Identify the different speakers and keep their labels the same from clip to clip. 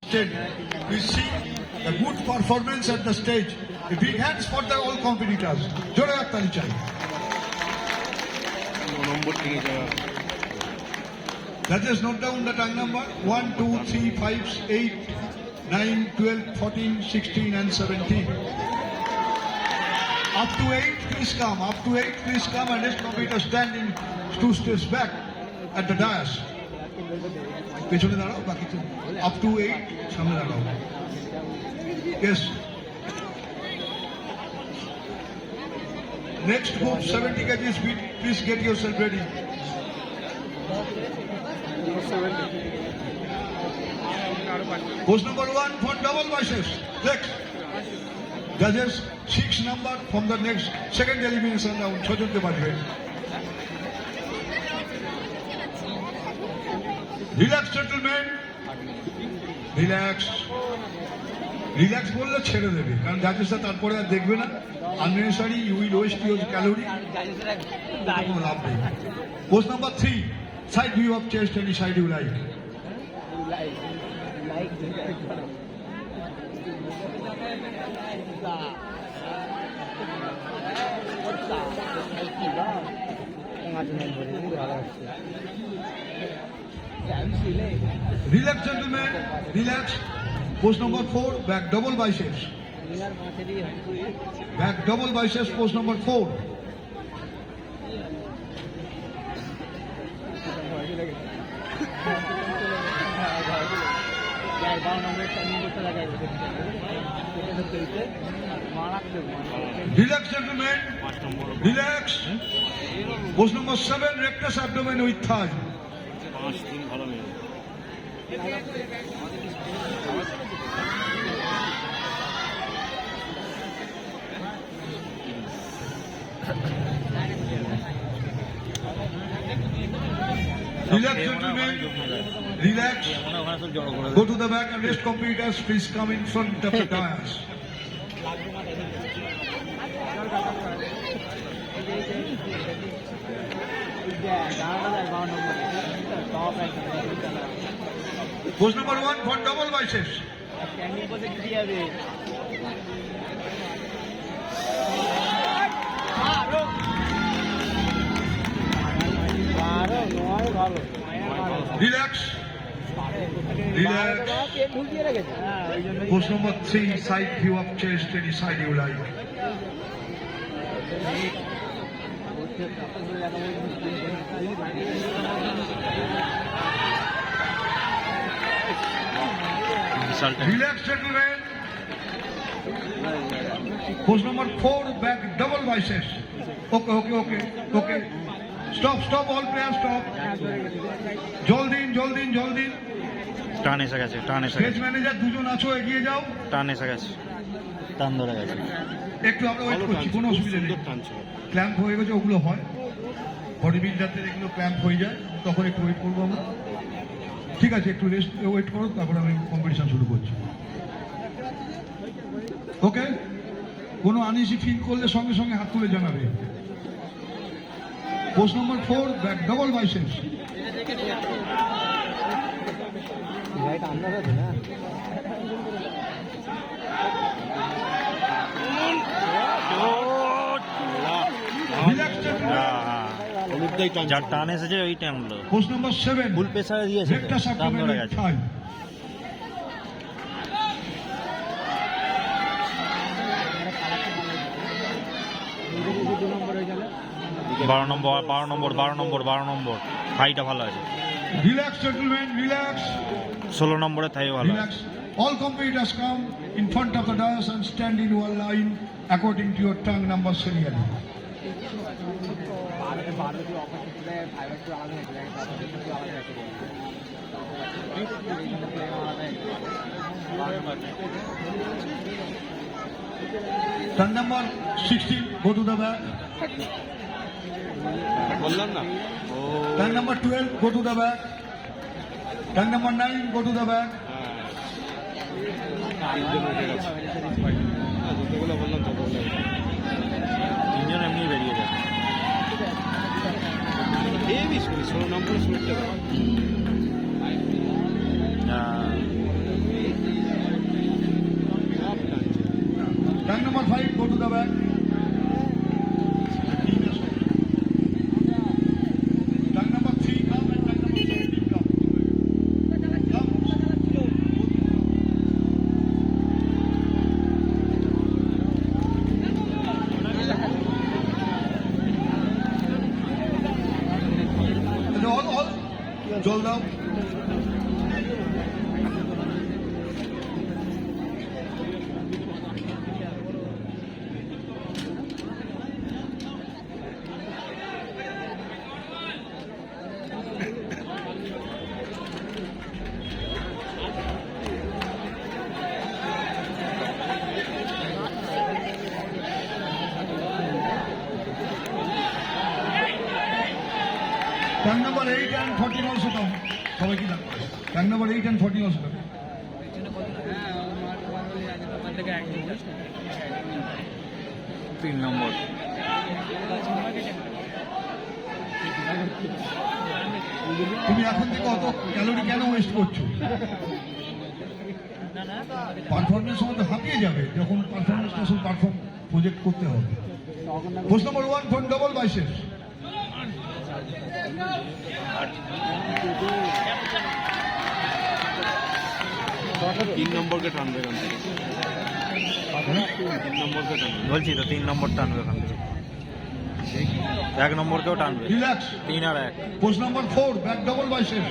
Speaker 1: We see the good performance at the stage. A big hands for the all competitors. Jore Aktali chai. Judges note down the tongue number 1, 2, 3, 5, 8, 9, 12, 14, 16 and 17. Up to 8, please come. Up to 8, please come and let competitors stand in 2 steps back at the dais. পেছনে দাঁড়াও বাকি তো up to 8 সামনে দাঁড়াও yes next group 70 kgs please get yourself ready post number 1 for double biceps next judges 6 number from the next second elimination round ছজনকে বাজবে Relax, gentlemen. Relax. Relax বললে ছেড়ে দেবে কারণ জাজেসরা তারপরে আর দেখবে না unnecessary you will waste your calorie কোনো লাভ নেই post number 3 side view of chest any side you like Relax, gentlemen. Relax. Post number 4, back double biceps. Back double biceps, post number 4. Relax, gentlemen. Relax. Post number 7, rectus abdomen with thigh. Relax, gentlemen. Relax. Go to the back and rest competitors. Please come in front of the dais. Post number 1 for double biceps. Relax. Relax. Post number 3, side view of chest, any side you like. Relax, gentlemen. Post number 4, back double biceps. Okay. Stop, all players, stop. জল দিন.
Speaker 2: টান এসে গেছে
Speaker 1: stage manager দুজন আছো এগিয়ে যাও
Speaker 2: টান এসে গেছে টান ধরে গেছে
Speaker 1: একটু আমরা ওয়েট করছি কোনো অসুবিধা নেই ক্ল্যাম্প হয়ে গেছে ওগুলো হয় বডি বিল্ডারদের এগুলো ক্ল্যাম্প হয়ে যায় তখন একটু ওয়েট করবো আমরা ঠিক আছে একটু রেস্ট ওয়েট করো তারপর আমি কম্পিটিশন শুরু করছি ওকে কোনো আনইজি ফিল করলে সঙ্গে সঙ্গে হাত তুলে জানাবে পোস্ট নম্বর 4 ব্যাক ডবল বাইসেপস
Speaker 2: যার টান এসেছে ওই টানলো
Speaker 1: পোস্ট নম্বর 7
Speaker 2: ফুল প্রেসারে দিয়েছে টান ধরে গেছে 12 নম্বর থাইটা ভালো আছে
Speaker 1: রিল্যাক্স জেন্টলম্যান রিল্যাক্স
Speaker 2: 16 নম্বরে থাই ভালো
Speaker 1: relax all competitors come in front of the dais and stand in one line according to your tongue number serially tongue number 16 go to the back tongue number 12 go to the back tongue number 9 go to the back
Speaker 2: তিনজন এমনি বেরিয়ে যায়
Speaker 3: heavy শুনি 16 নম্বর শুনতে
Speaker 1: the back. Tag number 3 come and tag number 17 come. Come. all জল দাও। Tag number 8 and 14 also come. সবাই কি দাও? Tag number 8 and 14 also come.
Speaker 2: তিন নম্বর
Speaker 1: তুমি এখন থেকে অত ক্যালোরি কেন ওয়েস্ট করছো? পারফরমেন্স মধ্যে হাঁপিয়ে যাবে যখন পারফরমেন্সটা শুধু প্রজেক্ট করতে হবে। পোস্ট নম্বর 1 ফোন ডবল বাইসেস।
Speaker 2: তিন নম্বরকে টানবে এখান থেকে। তিন নম্বরকে টানবে বলছি তো, 3 নম্বর টানবে এখান থেকে। 1 নম্বরকেও টানবে।
Speaker 1: Relax.
Speaker 2: 3 R 1।
Speaker 1: Post number 4 back double বাইসেস।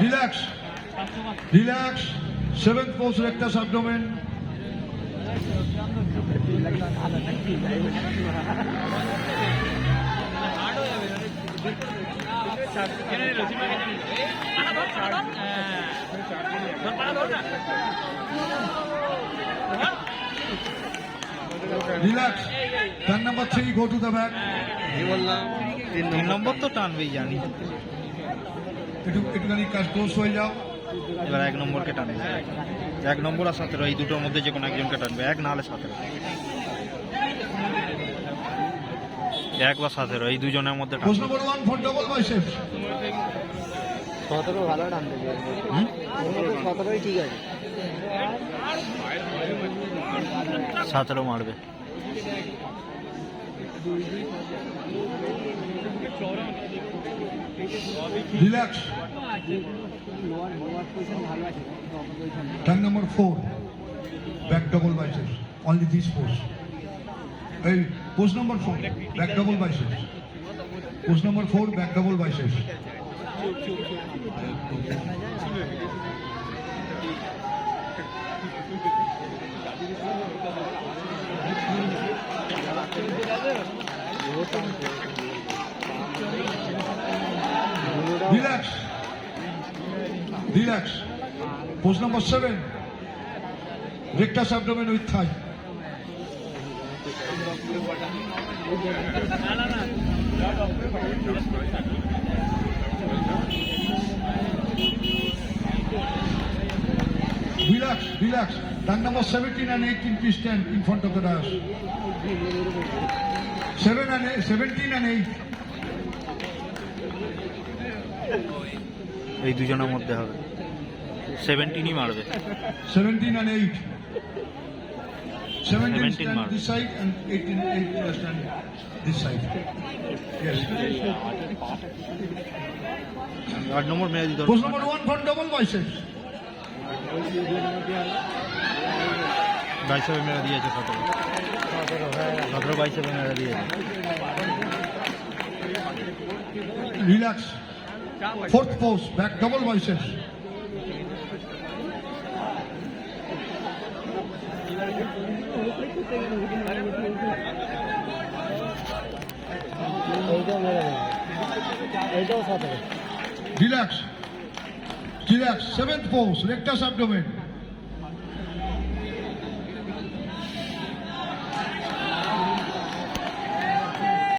Speaker 1: Relax. Relax. 7th post rectus abdomen. Relax. Turn number 3, go to the back.
Speaker 2: 3 নম্বর তো টানবেই জানি।
Speaker 1: একটুখানি কাজ ক্লোজ হয়ে যাও।
Speaker 2: এবার 1 নম্বরকে টানবে। 1 নম্বর আর 17 এই দুটোর মধ্যে যে কোনো একজনকে টানবে। 1 না হলে 17। 1 বা 17 এই দুজনের মধ্যে
Speaker 1: পোস্ট
Speaker 2: টানবে।
Speaker 1: নম্বর 1 ফর ডবল বাইসেপস।
Speaker 3: 17 ভালো টানতে হবে। 17ই ঠিক আছে।
Speaker 2: 17 মারবে।
Speaker 1: Relax. Turn number 4 back double biceps. Only this post. এই post number 4 back double biceps. Post number 4 back double biceps. Relax. Relax. Post number 7. Rectus abdomen with thigh. Relax, relax. Turn number 17 and 18 please stand in front of the dais. 17 and 8.
Speaker 2: এই দুজনের মধ্যে হবে। 17ই মারবে।
Speaker 1: 17 and 8. 17
Speaker 2: 17
Speaker 1: stand
Speaker 2: mark.
Speaker 1: this side and 18 stand this side. Yes.
Speaker 2: 8 নম্বর মেরে দিতে
Speaker 1: Post number 1 for double biceps.
Speaker 2: বাইসেপে মেরে দিয়েছে 17। 17 বাইসেপে মেরে দিয়েছে।
Speaker 1: Relax. 4th pose, back double biceps.
Speaker 3: এইটাও 17।
Speaker 1: Relax. Relax. 7th pose, rectus abdomen.